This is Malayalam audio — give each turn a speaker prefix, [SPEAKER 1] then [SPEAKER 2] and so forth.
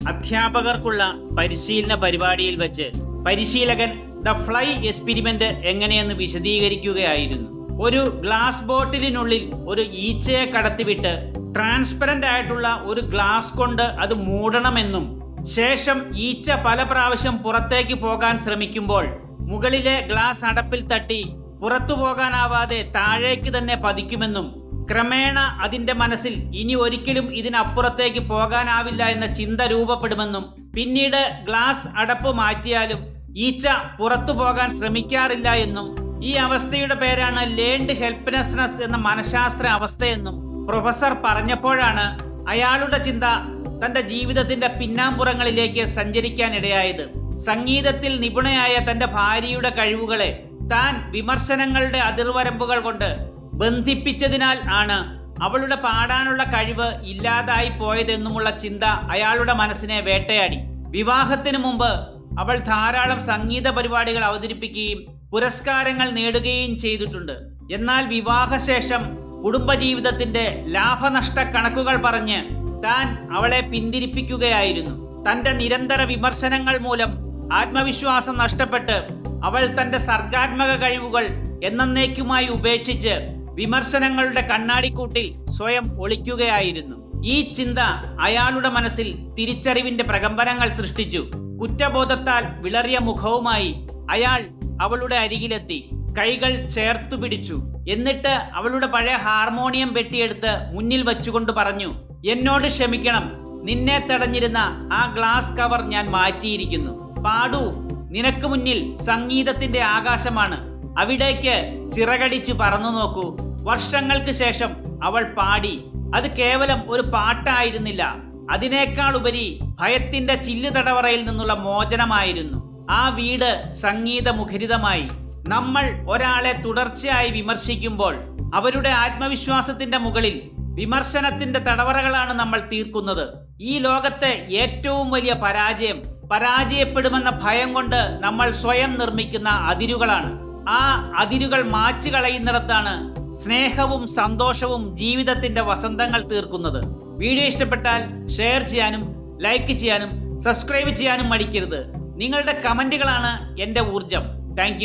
[SPEAKER 1] അധ്യാപകർക്കുള്ള പരിശീലന പരിപാടിയിൽ വെച്ച് പരിശീലകൻ ദ ഫ്ലൈ എക്സ്പെരിമെന്റ് എങ്ങനെയെന്ന് വിശദീകരിക്കുകയായിരുന്നു. ഒരു ഗ്ലാസ് ബോട്ടിലിനുള്ളിൽ ഒരു ഈച്ചയെ കടത്തിവിട്ട് ട്രാൻസ്പെറന്റ് ആയിട്ടുള്ള ഒരു ഗ്ലാസ് കൊണ്ട് അത് മൂടണമെന്നും ശേഷം ഈച്ച പല പ്രാവശ്യം പുറത്തേക്ക് പോകാൻ ശ്രമിക്കുമ്പോൾ മുകളിലെ ഗ്ലാസ് അടപ്പിൽ തട്ടി പുറത്തു പോകാനാവാതെ താഴേക്ക് തന്നെ പതിക്കുമെന്നും ക്രമേണ അതിന്റെ മനസ്സിൽ ഇനി ഒരിക്കലും ഇതിനപ്പുറത്തേക്ക് പോകാനാവില്ല എന്ന ചിന്ത രൂപപ്പെടുമെന്നും പിന്നീട് ഗ്ലാസ് അടപ്പ് മാറ്റിയാലും ഈച്ച പുറത്തു പോകാൻ ശ്രമിക്കാറില്ല എന്നും ഈ അവസ്ഥയുടെ പേരാണ് ലേൺഡ് ഹെൽപ്ലെസ്നെസ് എന്ന മനഃശാസ്ത്ര അവസ്ഥയെന്നും പ്രൊഫസർ പറഞ്ഞപ്പോഴാണ് അയാളുടെ ചിന്ത തന്റെ ജീവിതത്തിന്റെ പിന്നാമ്പുറങ്ങളിലേക്ക് സഞ്ചരിക്കാൻ ഇടയായത്. സംഗീതത്തിൽ നിപുണയായ തന്റെ ഭാര്യയുടെ കഴിവുകളെ താൻ വിമർശനങ്ങളുടെ അതിർവരമ്പുകൾ കൊണ്ട് ബന്ധിപ്പിച്ചതിനാൽ ആണ് അവളുടെ പാടാനുള്ള കഴിവ് ഇല്ലാതായി പോയതെന്നുമുള്ള ചിന്ത അയാളുടെ മനസ്സിനെ വേട്ടയാടി. വിവാഹത്തിന് മുമ്പ് അവൾ ധാരാളം സംഗീത പരിപാടികൾ അവതരിപ്പിക്കുകയും പുരസ്കാരങ്ങൾ നേടുകയും ചെയ്തിട്ടുണ്ട്. എന്നാൽ വിവാഹശേഷം കുടുംബജീവിതത്തിന്റെ ലാഭനഷ്ട കണക്കുകൾ പറഞ്ഞ് താൻ അവളെ പിന്തിരിപ്പിക്കുകയായിരുന്നു. തന്റെ നിരന്തര വിമർശനങ്ങൾ മൂലം ആത്മവിശ്വാസം നഷ്ടപ്പെട്ട് അവൾ തന്റെ സർഗാത്മക കഴിവുകൾ എന്നേക്കുമായി ഉപേക്ഷിച്ച് വിമർശനങ്ങളുടെ കണ്ണാടിക്കൂട്ടിൽ സ്വയം ഒളിക്കുകയായിരുന്നു. ഈ ചിന്ത അയാളുടെ മനസ്സിൽ തിരിച്ചറിവിന്റെ പ്രകമ്പനങ്ങൾ സൃഷ്ടിച്ചു. കുറ്റബോധത്താൽ വിളറിയ മുഖവുമായി അയാൾ അവളുടെ അരികിലെത്തി കൈകൾ ചേർത്തു പിടിച്ചു. എന്നിട്ട് അവളുടെ പഴയ ഹാർമോണിയം വെട്ടിയെടുത്ത് മുന്നിൽ വെച്ചുകൊണ്ട് പറഞ്ഞു, എന്നോട് ക്ഷമിക്കണം, നിന്നെ തടഞ്ഞിരുന്ന ആ ഗ്ലാസ് കവർ ഞാൻ മാറ്റിയിരിക്കുന്നു. പാടൂ, നിനക്ക് മുന്നിൽ സംഗീതത്തിന്റെ ആകാശമാണ്, അവിടേക്ക് ചിറകടിച്ചു പറന്നു നോക്കൂ. വർഷങ്ങൾക്ക് ശേഷം അവൾ പാടി. അത് കേവലം ഒരു പാട്ടായിരുന്നില്ല, അതിനേക്കാൾ ഉപരി ഭയത്തിന്റെ ചില്ല് തടവറയിൽ നിന്നുള്ള മോചനമായിരുന്നു. ആ വീട് സംഗീതമുഖരിതമായി. നമ്മൾ ഒരാളെ തുടർച്ചയായി വിമർശിക്കുമ്പോൾ അവരുടെ ആത്മവിശ്വാസത്തിന്റെ മുകളിൽ വിമർശനത്തിന്റെ തടവറകളാണ് നമ്മൾ തീർക്കുന്നത്. ഈ ലോകത്തെ ഏറ്റവും വലിയ പരാജയം പരാജയപ്പെടുമെന്ന ഭയം കൊണ്ട് നമ്മൾ സ്വയം നിർമ്മിക്കുന്ന അതിരുകളാണ്. ആ അതിരുകൾ മാച്ചു കളയുന്നിടത്താണ് സ്നേഹവും സന്തോഷവും ജീവിതത്തിന്റെ വസന്തങ്ങൾ തീർക്കുന്നത്. വീഡിയോ ഇഷ്ടപ്പെട്ടാൽ ഷെയർ ചെയ്യാനും ലൈക്ക് ചെയ്യാനും സബ്സ്ക്രൈബ് ചെയ്യാനും മടിക്കരുത്. നിങ്ങളുടെ കമന്റുകളാണ് എൻ്റെ ഊർജം. താങ്ക്